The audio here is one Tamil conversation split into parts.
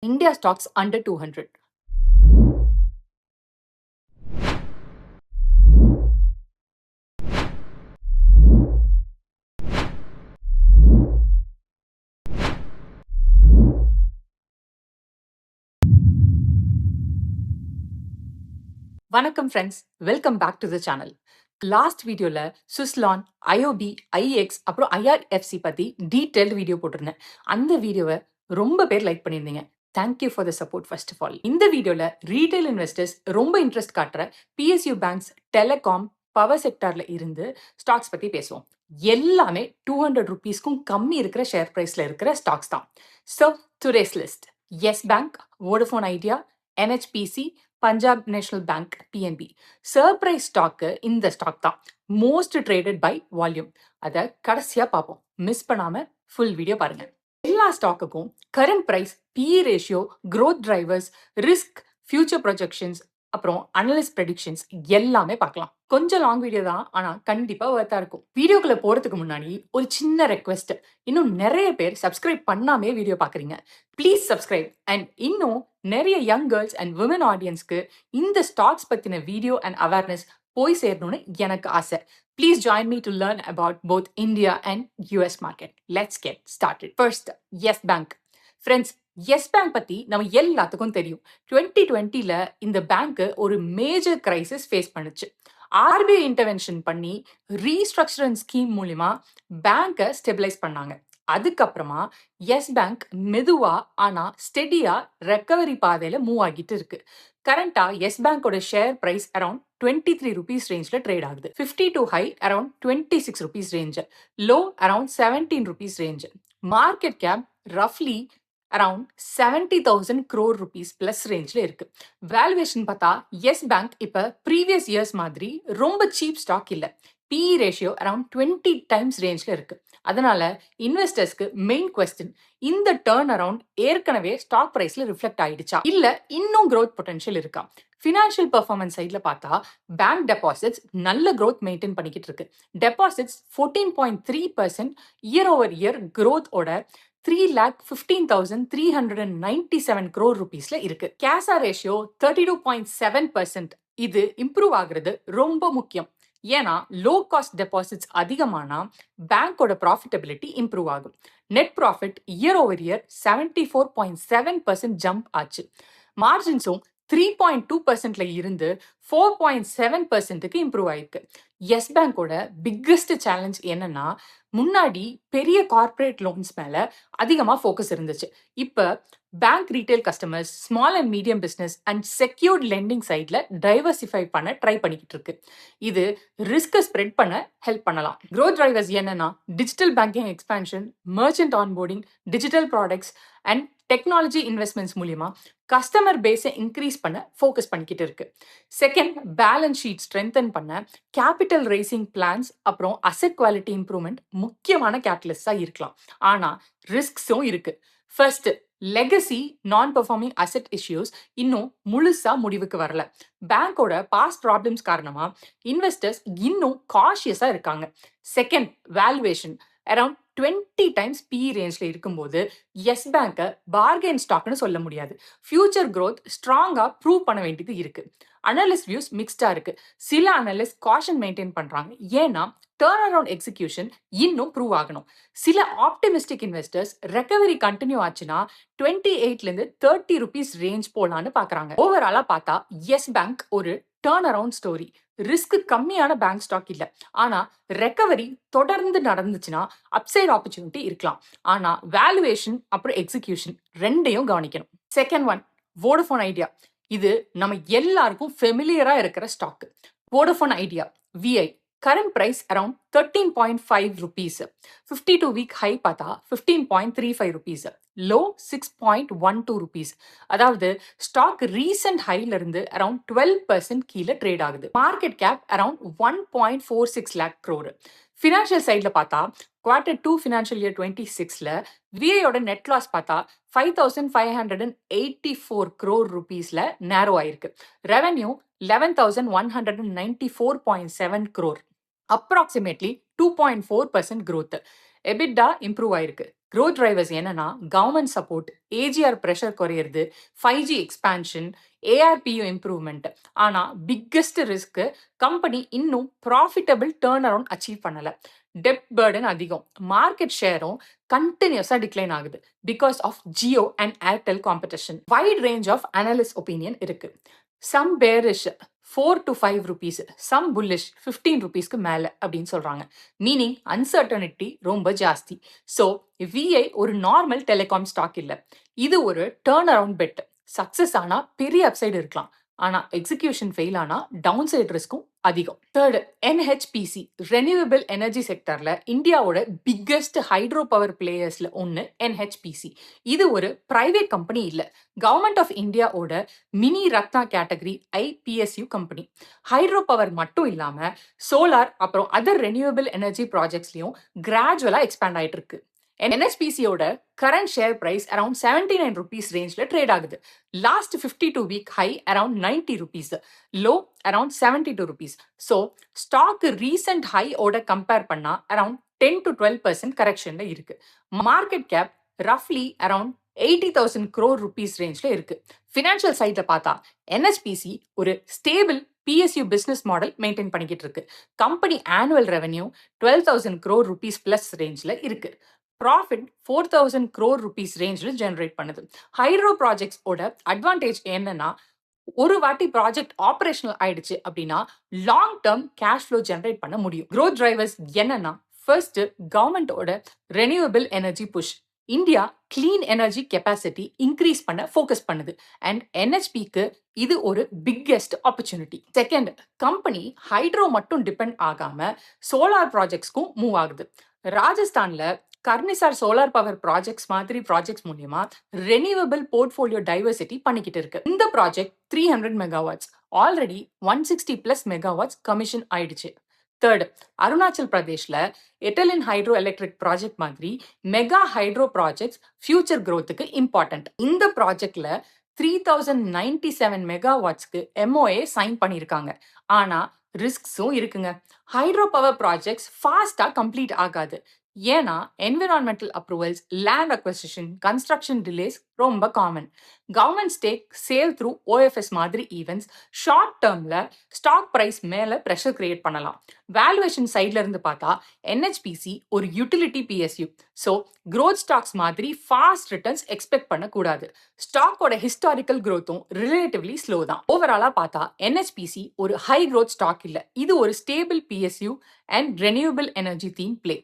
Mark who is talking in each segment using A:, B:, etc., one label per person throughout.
A: India stocks under 200. வணக்கம் friends, welcome back to the channel. Last வீடியோல சுஸ்லான், ஐஓபி, ஐஎக்ஸ் அப்புறம் ஐஆர்எஃப்சி பத்தி டீடைல்டு வீடியோ போட்டிருந்தேன். அந்த வீடியோவை ரொம்ப பேர் லைக் பண்ணியிருந்தீங்க. Thank you for the support. First of all, இந்த வீடியோல ரீட்டைல் இன்வெஸ்டர்ஸ் ரொம்ப இன்ட்ரெஸ்ட் காட்டுற பிஎஸ்யூ பேங்க்ஸ், டெலிகாம், பவர் செக்டார்ல இருந்து ஸ்டாக்ஸ் பத்தி பேசுவோம். எல்லாமே 200 ருபீஸ்க்கும் கம்மி இருக்கிற ஷேர் பிரைஸ்ல இருக்கிற ஸ்டாக்ஸ் தான். So today's list: yes bank, Vodafone Idea, NHPC, Punjab national bank, PNB. Surprise stock இந்த ஸ்டாக் தான். Most traded by volume. அதை கடைசியா பார்ப்போம். மிஸ் பண்ணாம ஃபுல் வீடியோ பாருங்க. எல்லா ஸ்டாக்குக்கும் current price, PE ratio, growth drivers, risk, future projections, அப்புறம் அனலிஸ்ட் ப்ரெடிக்ஷன்ஸ் எல்லாமே பார்க்கலாம். கொஞ்சம் லாங் வீடியோ தான், ஆனா கண்டிப்பா வர்த்தா இருக்கும். வீடியோக்குள்ள போறதுக்கு முன்னாடி ஒரு சின்ன ரெக்வெஸ்ட்: இன்னும் நிறைய பேர் சப்ஸ்கிரைப் பண்ணாமே வீடியோ பாக்குறீங்க. Please subscribe. அண்ட் இன்னும் நிறைய யங் கேர்ள்ஸ் அண்ட் விமன் ஆடியன்ஸ்க்கு இந்த ஸ்டாக்ஸ் பத்தின வீடியோ அண்ட் அவேர்னஸ் போய் சேரணும்னு எனக்கு ஆசை. Please join me to learn about both India and US market. Let's get started. First, Yes Bank. Friends, Yes Bank பத்தி நம்ம எல்லாத்துக்கும் தெரியும். 2020ல இந்த பேங்க் ஒரு மேஜர் கிரைசிஸ் ஃபேஸ் பண்ணுச்சு. ஆர்பிஐ இன்டர்வென்ஷன் பண்ணி ரீஸ்ட்ரக்சரிங் ஸ்கீம் மூலியமா பேங்கை ஸ்டெபிலைஸ் பண்ணாங்க. அதுக்கப்புறமா எஸ் பேங்க் மெதுவா ஆனா ஸ்டெடியா ரெக்கவரி பாதையில மூவ் ஆகிட்டு இருக்கு. கரண்டா எஸ் பேங்கோட ஷேர் பிரைஸ் அரௌண்ட் 23 rupees ரேஞ்ச்ல ட்ரேட் ஆகுது. 52 high around 26 rupees range, low around 17 rupees range. Market cap ரஃப்லி அரௌண்ட் 70,000 crore rupees பிளஸ் ரேஞ்ச்ல இருக்கு. வேல்யூவேஷன் பார்த்தா எஸ் பேங்க் இப்ப ப்ரீவியஸ் இயர்ஸ் மாதிரி ரொம்ப சீப் ஸ்டாக் இல்ல. பிஇ ரேஷியோ அரௌண்ட் 20 times ரேஞ்ச்ல இருக்கு. அதனால இன்வெஸ்டர்ஸ்க்கு மெயின் கொஸ்டின்: இந்த டர்ன் அரவுண்ட் ஏற்கனவே ஸ்டாக் பிரைஸ்ல ரிஃப்ளெக்ட் ஆயிடுச்சா, இல்ல இன்னும் growth பொட்டன்ஷியல் இருக்கா? ஃபினான்ஷியல் பெர்ஃபார்மன்ஸ் சைட்ல பார்த்தா பேங்க் டெபாசிட்ஸ் நல்ல growth மெயின்டைன் பண்ணிக்கிட்டு இருக்கு. Deposits 14.3% year over year growth ஓட 3,15,397 crore rupeesல இருக்கு. கேசா ரேஷியோ 32.7%. இது இம்ப்ரூவ் ஆகுறது ரொம்ப முக்கியம். ஏன்னா லோ காஸ்ட் டெபாசிட்ஸ் அதிகமானா பேங்கோட ப்ராஃபிட்டபிலிட்டி இம்ப்ரூவ் ஆகும். Net profit year over year 74.7% jump ஆச்சு. மார்ஜின்ஸும் 3.2%ல இருந்து 4.7%க்கு இம்ப்ரூவ் ஆயிருக்கு. எஸ் பேங்கோட பிக்கஸ்ட் சேலஞ்ச் என்னன்னா, முன்னாடி பெரிய கார்ப்பரேட் லோன்ஸ் மேல அதிகமா ஃபோக்கஸ் இருந்துச்சு. இப்ப bank retail customers, small and medium business and secured lending சைட்ல டைவர்சிஃபை பண்ண ட்ரை பண்ணிக்கிட்டு இருக்கு. இது ரிஸ்கை ஸ்ப்ரெட் பண்ண ஹெல்ப் பண்ணலாம். growth டிரைவர்ஸ் என்னன்னா, digital banking expansion, merchant onboarding, digital products and technology investments மூலியமா கஸ்டமர் பேஸை இன்க்ரீஸ் பண்ண ஃபோக்கஸ் பண்ணிக்கிட்டு இருக்கு. செகண்ட், பேலன்ஸ் ஷீட் ஸ்ட்ரென்தன் பண்ண கேபிட்டல் ரைசிங் பிளான்ஸ் அப்புறம் அசெட் குவாலிட்டி இம்ப்ரூவ்மெண்ட் முக்கியமான கேட்டலிஸ்டா இருக்கலாம். ஆனா ரிஸ்க்ஸும் இருக்கு. First, legacy non performing asset issues இன்னும் முழுசா முடிவுக்கு வரல. பேங்கோட பாஸ்ட் ப்ராப்ளம்ஸ் காரணமா இன்வெஸ்டர்ஸ் இன்னும் காஷியஸா இருக்காங்க. Second, valuation around 20 times PE ரேஞ்ச்ல இருக்கும்போது எஸ் பேங்கை பார்கெயின் ஸ்டாக்னு சொல்ல முடியாது. ஃபியூச்சர் growth ஸ்ட்ராங்கா ப்ரூவ் பண்ண வேண்டியது இருக்கு. அனலிஸ்ட் வியூஸ் மிக்ஸ்டா இருக்கு. சில அனலிஸ்ட் காஷன் மெயின்டைன் பண்றாங்க, ஏன்னா டர்ன் அரவுண்ட் எக்ஸிகியூஷன் இன்னும் ப்ரூவ் ஆகணும். சில ஆப்டிமிஸ்டிக் இன்வெஸ்டர்ஸ் ரெக்கவரி கண்டினியூ ஆச்சுன்னா 28ல இருந்து 30 rupees ரேஞ்ச் போலான்னு பாக்குறாங்க. ஓவராலா பார்த்தா எஸ் பேங்க் ஒரு டர்ன் அரவுண்ட் ஸ்டோரி. ரிஸ்க் கம்மியான பேங்க் ஸ்டாக் இல்ல, ஆனா ரெக்கவரி தொடர்ந்து நடந்துச்சுன்னா அப்சைட் ஆப்பர்ச்சுனிட்டி இருக்கலாம். ஆனா வேல்யூவேஷன் அப்புறம் எக்ஸிகியூஷன் ரெண்டையும் கவனிக்கணும். Second one, Vodafone Idea. இது நம்ம எல்லாருக்கும் ஃபெமிலியரா இருக்கிற stock. Vodafone Idea VI current price around 13.5 rupees. 52 week high பார்த்தா 15.35 rupees, லோ 6.12 rupees. அதாவது ஸ்டாக் ரீசெண்ட் ஹைல இருந்து அரௌண்ட் 12% கீழே ட்ரேட் ஆகுது. Market cap around 1.46 lakh crore. Financial சைட்ல பார்த்தா Q2 ஃபினான்ஷியல் இயர் 26ல விஐயோட நெட் லாஸ் பார்த்தா 5,584 crore rupeesல நேரோ ஆயிருக்கு. Revenue 11,194.7 crore, approximately 2.4% growth. EBITDA improve ஆயிருக்கு. க்ரோத் டிரைவர்ஸ் என்னன்னா கவர்மெண்ட் சப்போர்ட், ஏஜிஆர் ப்ரெஷர் குறையிறது, 5G எக்ஸ்பான்ஷன், ஏஆர்பியு இம்ப்ரூவ்மெண்ட். ஆனா பிக்கெஸ்ட் ரிஸ்க் கம்பெனி இன்னும் ப்ராஃபிட்டபிள் டேர்ன் அரவுண்ட் அச்சீவ் பண்ணல. டெப்ட் பர்டன் அதிகம், மார்க்கெட் ஷேரும் கண்டினியூஸா டிக்ளைன் ஆகுது because of Jio and Airtel competition. Wide range of analyst opinion இருக்கு. Some bearish 4 to 5 rupees, some bullish 15 rupeesக்கு மேல அப்படின்னு சொல்றாங்க. மீனிங் அன்சர்டனிட்டி ரொம்ப ஜாஸ்தி. ஸோ விஐ ஒரு நார்மல் டெலிகாம் ஸ்டாக் இல்ல, இது ஒரு டேர்ன் அரவுண்ட் பெட். சக்சஸ் ஆனா பெரிய அப்சைடு இருக்கலாம், ஆனா எக்ஸிகியூஷன் ஃபெயில் ஆனா டவுன் சைட் ரிஸ்க்கும் அதிகம். தேர்டு, என்ஹெச்பிசி ரெனியூவபிள் எனர்ஜி செக்டர்ல இந்தியாவோட பிக்கெஸ்ட் ஹைட்ரோ பவர் பிளேயர்ஸ்ல ஒன்னு என்ஹெச்பிசி. இது ஒரு பிரைவேட் கம்பெனி இல்ல, கவர்மெண்ட் ஆஃப் இந்தியாவோட mini Ratna category IPSU company. Hydro power மட்டும் இல்லாம சோலார் அப்புறம் அதர் ரெனியூவபிள் எனர்ஜி ப்ராஜெக்ட்ஸ்லயும் கிராஜுவலா எக்ஸ்பேண்ட் ஆயிட்டு இருக்கு. NHPCயோட current share price around 79 rupees ரேஞ்ச்ல ட்ரேட் ஆகுது. Last 52 week high around 90 rupees, low around 72 rupees. So stock recent high ஓட கம்பேர் பண்ணா அரௌண்ட் 10 to 12% கரெக்ஷன்ல இருக்கு. மார்க்கெட் கேப் ரஃப்லி அரௌண்ட் 80,000 crore rupees ரேஞ்ச்ல இருக்கு. ஃபினான்ஷியல் சைட்ல பார்த்தா NHPC ஒரு stable PSU business model maintain பண்ணிக்கிட்டு இருக்கு. Company annual revenue 12,000 crore rupees plus ரேஞ்ச்ல இருக்கு. ப்ராஃபிட் 4,000 crore rupees ரேஞ்சில் ஜென்ரேட் பண்ணுது. ஹைட்ரோ ப்ராஜெக்ட்ஸ் ஓட அட்வான்டேஜ் என்னன்னா, ஒரு வாட்டி ப்ராஜெக்ட் ஆபரேஷனல் ஆயிடுச்சு அப்படின்னா long term cash flow generate பண்ண முடியும். க்ரோத் டிரைவர்ஸ் என்னன்னா, ஃபர்ஸ்ட் கவர்மெண்டோட renewable energy push. India clean energy capacity increase பண்ண ஃபோக்கஸ் பண்ணுது அண்ட் NHPக்கு இது ஒரு biggest opportunity. Second, company hydro மட்டும் டிபெண்ட் ஆகாம சோலார் ப்ராஜெக்ட்ஸ்க்கும் மூவ் ஆகுது. ராஜஸ்தான்ல கர்னிசார் சோலார் பவர் ப்ராஜெக்ட்ஸ் மாதிரி ப்ராஜெக்ட்ஸ் மூலியமா ரெனியூவபிள் போர்ட்ஃபோலியோ டைவர்சிட்டி பண்ணிக்கிட்டு இருக்கு. இந்த project 300 megawatts, already 160+ megawatts commission ஆயிடுச்சு. தேர்ட், அருணாச்சல் பிரதேஷ்ல எட்டலின் ஹைட்ரோ எலக்ட்ரிக் ப்ராஜெக்ட் மாதிரி மெகா ஹைட்ரோ ப்ராஜெக்ட்ஸ் ஃபியூச்சர் க்ரோத்துக்கு இம்பார்ட்டன்ட். இந்த ப்ராஜெக்ட்ல 3097 மெகாவாட்ஸ்க்கு MOA சைன் பண்ணியிருக்காங்க. ஆனா ரிஸ்க்ஸும் இருக்குங்க. ஹைட்ரோ பவர் ப்ராஜெக்ட்ஸ் ஃபாஸ்டா கம்ப்ளீட் ஆகாது, ஏன்னா environmental approvals, land acquisition, construction delays ரொம்ப common. Government stake sale through OFS மாதிரி ஈவெண்ட்ஸ் ஷார்ட் டேர்ம்ல ஸ்டாக் பிரைஸ் மேல ப்ரெஷர் கிரியேட் பண்ணலாம். வேல்யூவேஷன் சைட்ல இருந்து பார்த்தா NHPC ஒரு utility PSU, so growth stocks மாதிரி ஃபாஸ்ட் ரிட்டர்ன்ஸ் எக்ஸ்பெக்ட் பண்ணக்கூடாது. ஸ்டாக்கோட ஹிஸ்டாரிக்கல் க்ரோத்தும் ரிலேட்டிவ்லி ஸ்லோ தான். ஓவராலா பார்த்தா NHPC ஒரு ஹை க்ரோத் ஸ்டாக் இல்ல, இது ஒரு stable PSU and renewable energy theme play.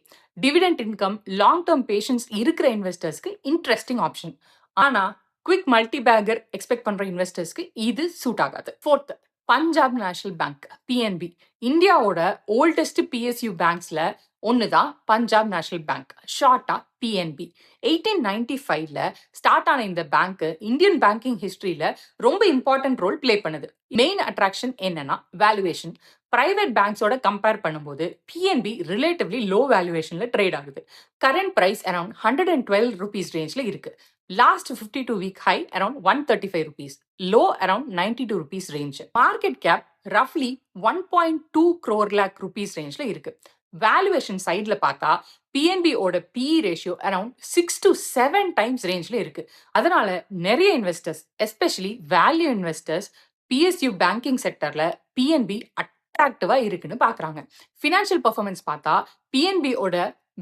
A: Dividend income, long term patience இருக்கிற இன்வெஸ்டர்ஸ்க்கு இன்ட்ரெஸ்டிங் ஆப்ஷன். ஆனா குவிக் மல்டி பேக்கர் எக்ஸ்பெக்ட் பண்ற இன்வெஸ்டர்ஸ்க்கு இது சூட் ஆகாது. Fourth, Punjab national bank PNB. இந்தியாவோட ஓல்டஸ்ட் PSU பேங்க்ஸ்ல ஒண்ணுதான் பஞ்சாப் நேஷனல் பேங்க், ஷார்ட்டா PNB. 1895ல ஸ்டார்ட் ஆன இந்த பேங்க் இந்தியன் பேங்கிங் ஹிஸ்டரியில ரொம்ப இம்பார்ட்டன்ட் ரோல் பிளே பண்ணுது. மெயின் அட்ராக்ஷன் என்னன்னா வேல்யூவேஷன். பிரைவேட் பேங்க்ஸோட கம்பேர் பண்ணும்போது PNB ரிலேட்டிவ்லி லோ வேல்யூவேஷன்ல ட்ரேட் ஆகுது. கரண்ட் பிரைஸ் அரௌண்ட் 112 rupees ரேஞ்ச்ல இருக்கு. Last 52 week high around 135 rupees, low around 92 rupees range. Market cap ரஃப்லி 1.2 crore lakh rupees ரேஞ்ச்ல இருக்கு. வேல்யூவேஷன் சைட்ல பார்த்தா PNB ஓட PE ratio around 6 to 7 times ரேஞ்ச்ல இருக்கு. அதனால நிறைய investors, especially value investors, PSU banking செக்டர்ல PNB அட்ராக்டிவா இருக்குன்னு பாக்குறாங்க. ஃபினான்ஷியல் பெர்ஃபார்மன்ஸ் பார்த்தா PNB ஓட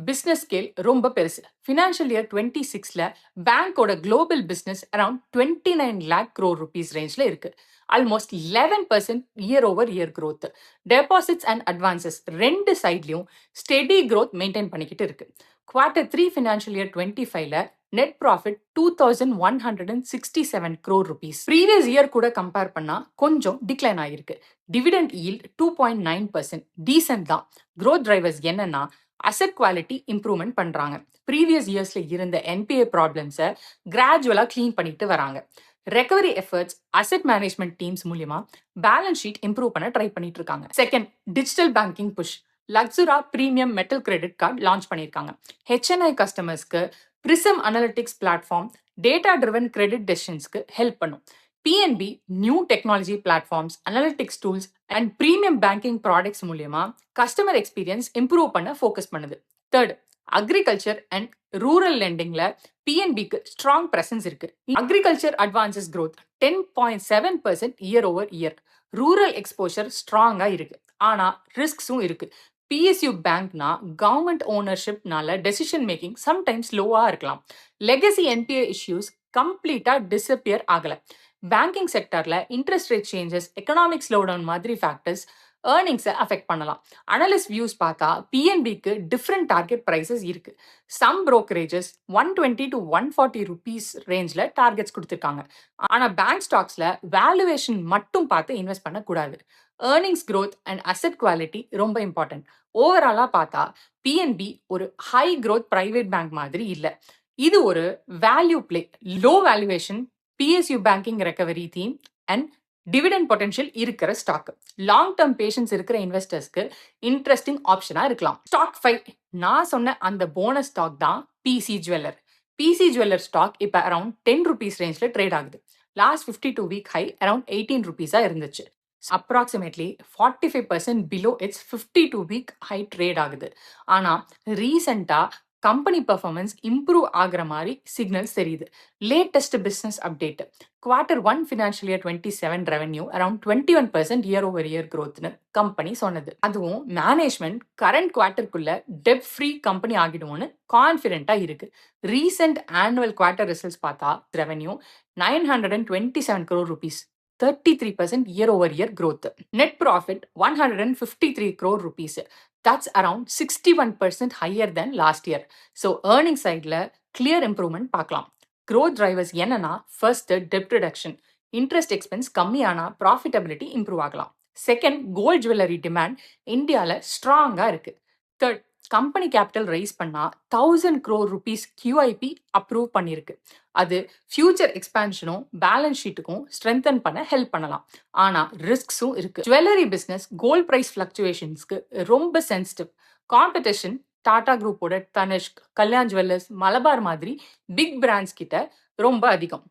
A: பிசினஸ் ஸ்கேல் ரொம்ப பெருசு. ஃபினான்ஷியல் இயர் 26ல பேங்கோட global business around 29 lakh crore rupees ரேஞ்ச்ல இருக்கு. Almost 11% year over year growth. Deposits and advances ரெண்டு சைட்லயும் ஸ்டெடி growth மெயின்டைன் பண்ணிக்கிட்டு இருக்கு. Q3 ஃபினான்ஷியல் இயர் 25ல net profit 2,167 crore rupees. Previous year கூட கம்பேர் பண்ணா கொஞ்சம் டிக்ளைன் ஆகிருக்கு. டிவிடெண்ட் ஈல்ட் 2.9%, டீசென்ட் தான். க்ரோத் டிரைவர்ஸ் என்னன்னா, அசெட் குவாலிட்டி இம்ப்ரூவ்மெண்ட் பண்றாங்க. ப்ரீவியஸ் இயர்ஸ்ல இருந்த NPA ப்ராப்ளம்ஸை கிராஜுவலா கிளீன் பண்ணிட்டு வராங்க. Recovery efforts asset management teams மூலியமா பேலன்ஸ் ஷீட் இம்ப்ரூவ் பண்ண ட்ரை பண்ணிட்டு இருக்காங்க. Second, digital banking push. Luxura premium metal credit card launch பண்ணியிருக்காங்க. HNI கஸ்டமர்ஸ்க்கு prism analytics platform data driven credit டெசிஷன்ஸ்க்கு ஹெல்ப் பண்ணும். PNB new technology platforms, analytics tools and premium banking products மூலியமா கஸ்டமர் எக்ஸ்பீரியன்ஸ் இம்ப்ரூவ் பண்ண ஃபோக்கஸ் பண்ணுது. தேர்ட், அக்ரிகல்ச்சர் அண்ட் ரூரல் லெண்டிங்ல பிஎன்பிக்கு ஸ்ட்ராங் பிரசன்ஸ் இருக்கு. Agriculture advances growth 10.7% year over year. Rural exposure ஸ்ட்ராங்கா இருக்கு. ஆனா ரிஸ்க்ஸும் இருக்கு. பிஎஸ்யூ பேங்க்னா கவர்மெண்ட் ஓனர்ஷிப்னால டெசிஷன் மேக்கிங் சம்டைம்ஸ் லோவா இருக்கலாம். லெகசி என்பிஏ இஷ்யூஸ் கம்ப்ளீட்டா டிஸப்பியர் ஆகல. பேங்கிங் செக்டர்ல interest rate changes, economic slowdown மாதிரி ஃபேக்டர்ஸ் ஏர்னிங்ஸை அஃபெக்ட் பண்ணலாம். அனலிஸ்ட் வியூஸ் பார்த்தா பிஎன்பிக்கு டிஃப்ரெண்ட் டார்கெட் ப்ரைசஸ் இருக்கு. சம் brokerages 120 to 140 rupees ரேஞ்சில் டார்கெட்ஸ் கொடுத்துருக்காங்க. ஆனால் பேங்க் ஸ்டாக்ஸில் வேல்யூவேஷன் மட்டும் பார்த்து இன்வெஸ்ட் பண்ணக்கூடாது. Earnings growth and asset quality ரொம்ப இம்பார்ட்டன்ட். ஓவராலாக பார்த்தா பிஎன்பி ஒரு ஹை growth பிரைவேட் பேங்க் மாதிரி இல்லை. இது ஒரு value play. Low valuation, PSU banking recovery theme and dividend potential இருக்கிற ஸ்டாக். லாங் டேர்ம் பேஷன்ஸ் இருக்கிற இன்வெஸ்டர்ஸ்க்கு இன்ட்ரெஸ்டிங் ஆப்ஷனா இருக்கலாம். ஸ்டாக் 5 நான் சொன்ன அந்த போனஸ் ஸ்டாக் தான் PC Jeweller. PC Jeweller stock இப்போ அரௌண்ட் 10 rupees ரேஞ்சில் ட்ரேட் ஆகுது. Last 52 week high around 18 rupees இருந்துச்சு. Approximately 45% below its 52 week high trade ஆகுது. ஆனால் ரீசெண்டாக கம்பெனி பெர்ஃபார்மன்ஸ் இம்ப்ரூவ் ஆகிற மாதிரி சிக்னல்ஸ் தெரியுது. Latest business update Q1 financial year 27 revenue around 21% year over year growthனு கம்பெனி சொன்னது. அதுவும் மேனேஜ்மெண்ட் கரண்ட் குவார்ட்டருக்குள்ள டெப் ஃப்ரீ கம்பெனி ஆகிடுவோன்னு கான்ஃபிடென்ட்டா இருக்கு. ரீசெண்ட் ஆனுவல் குவார்ட்டர் ரிசல்ட்ஸ் பார்த்தா revenue 927 crore rupees, 33% year over year growth. Net profit 153 crore rupees. That's around 61% higher than last year. So earning sideல clear improvement பார்க்கலாம். growth drivers என்னன்னா first debt reduction, interest expense கம்மியானா profitability improve ஆகலாம். செகண்ட் கோல்ட் ஜுவல்லரி டிமாண்ட் இந்தியாவில் ஸ்ட்ராங்காக இருக்கு. தேர்ட் கம்பெனி கேபிட்டல் ரைஸ் பண்ணா 1000 crore rupees QIP அப்ரூவ் பண்ணியிருக்கு. அது ஃபியூச்சர் எக்ஸ்பான்ஷனும் பேலன்ஸ் ஷீட்டுக்கும் ஸ்ட்ரென்தன் பண்ண ஹெல்ப் பண்ணலாம். ஆனால் ரிஸ்க்ஸும் இருக்கு. ஜுவல்லரி பிஸ்னஸ் கோல்ட் ப்ரைஸ் ஃப்ளக்சுவேஷன்ஸ்க்கு ரொம்ப சென்சிட்டிவ். காம்படிஷன் டாடா குரூப்போட தனிஷ்க், கல்யாண் ஜுவல்லர்ஸ், மலபார் மாதிரி பிக் பிராண்ட்ஸ் கிட்ட ரொம்ப அதிகம்.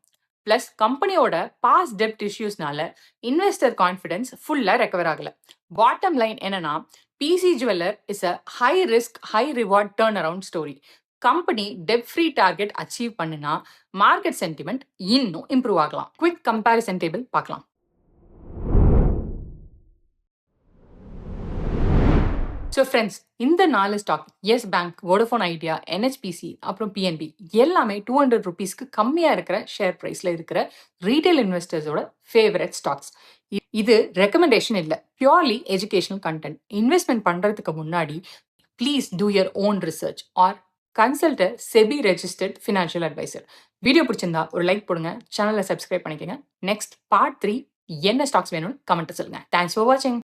A: பிளஸ் கம்பெனியோட பாஸ்ட் டெப்ட் இஷ்யூஸ்னால இன்வெஸ்டர் கான்ஃபிடன்ஸ் ஃபுல்லாக ரெக்கவர் ஆகல. பாட்டம் லைன் என்னன்னா PC Jeweller is a high risk high reward turn around story. Company debt free target achieve பண்ணுனா மார்க்கெட் சென்டிமெண்ட் இன்னும் இம்ப்ரூவ் ஆகலாம். குவிக் கம்பேரிசன் டேபிள் பார்க்கலாம். ஸோ ஃப்ரெண்ட்ஸ், இந்த 4 stock Yes bank, Vodafone Idea, NHPC அப்புறம் பிஎன்பி எல்லாமே 200 rupeesக்கு கம்மியாக இருக்கிற ஷேர் ப்ரைஸில் இருக்கிற ரீட்டைல் இன்வெஸ்டர்ஸோட ஃபேவரட் ஸ்டாக்ஸ். இது ரெக்கமெண்டேஷன் இல்லை, பியூர்லி எஜுகேஷனல் கண்டென்ட். இன்வெஸ்ட்மெண்ட் பண்ணுறதுக்கு முன்னாடி please do your own research or consult SEBI registered financial advisor. Video பிடிச்சிருந்தா ஒரு லைக் போடுங்க, சேனலை சப்ஸ்கிரைப் பண்ணிக்கோங்க. நெக்ஸ்ட் பார்ட் 3 என்ன ஸ்டாக்ஸ் வேணும்னு கமெண்ட் சொல்லுங்க. தேங்க்ஸ் ஃபார் வாட்சிங்.